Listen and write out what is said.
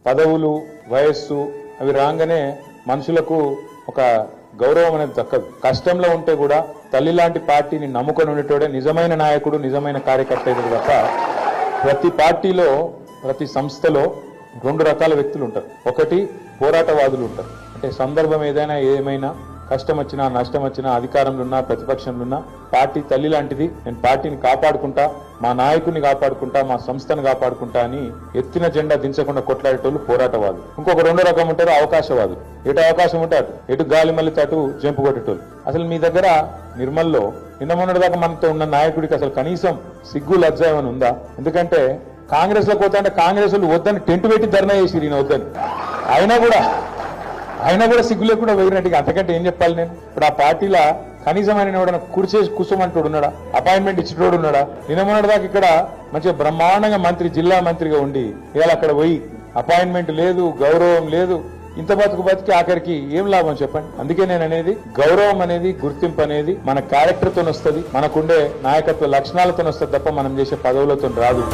పదవులు వయస్సు అవి రాగానే మనుషులకు ఒక గౌరవం అనేది దక్కదు. కష్టంలో ఉంటే కూడా తల్లి లాంటి పార్టీని నమ్ముకొని ఉండేటోడే నిజమైన నాయకుడు, నిజమైన కార్యకర్త అయితే తప్ప ప్రతి పార్టీలో ప్రతి సంస్థలో రెండు రకాల వ్యక్తులు ఉంటారు. ఒకటి పోరాటవాదులు ఉంటారు. అంటే సందర్భం ఏమైనా కష్టం వచ్చినా నష్టం వచ్చినా అధికారంలో ఉన్నా ప్రతిపక్షంలో ఉన్నా పార్టీ తల్లి లాంటిది, నేను పార్టీని కాపాడుకుంటా, మా నాయకుడిని కాపాడుకుంటా, మా సంస్థను కాపాడుకుంటా అని ఎత్తిన జెండా దించకుండా కొట్లాడేటోళ్ళు పోరాటవాదులు. ఇంకొక రెండో రకం ఉంటారు అవకాశవాదులు. ఎటు అవకాశం ఉంటే ఎటు గాలి మళ్ళీ అటు జంపు కొట్టేటోళ్ళు. అసలు మీ దగ్గర నిర్మల్లో నిన్న మొన్నటి దాకా మనతో ఉన్న నాయకుడికి అసలు కనీసం సిగ్గు లజ్జ ఏమైనా ఉందా? ఎందుకంటే కాంగ్రెస్ లో పోతా అంటే కాంగ్రెస్ వాళ్ళు వద్దని టెంట్ పెట్టి ధర్నా చేసి ఈయన వద్దని, ఆయన కూడా సిగ్గు లేకుండా పోయినట్టుగా. అంతకంటే ఏం చెప్పాలి నేను? ఇప్పుడు ఆ పార్టీలో కనీసం ఆయన ఎవడన్నా కుర్చేసి కూర్చోమంటోడు ఉన్నాడా? అపాయింట్మెంట్ ఇచ్చేటోడు ఉన్నాడా? నిన్న మొన్నటి దాకా ఇక్కడ మంచిగా బ్రహ్మాండంగా మంత్రి, జిల్లా మంత్రిగా ఉండి ఇవాళ అక్కడ పోయి అపాయింట్మెంట్ లేదు, గౌరవం లేదు. ఇంత బతికి ఆఖరికి ఏం లాభం చెప్పండి? అందుకే నేను అనేది గౌరవం అనేది, గుర్తింపు అనేది మన క్యారెక్టర్తో వస్తుంది, మనకుండే నాయకత్వ లక్షణాలతో వస్తుంది తప్ప మనం చేసే పదవులతో రాదు.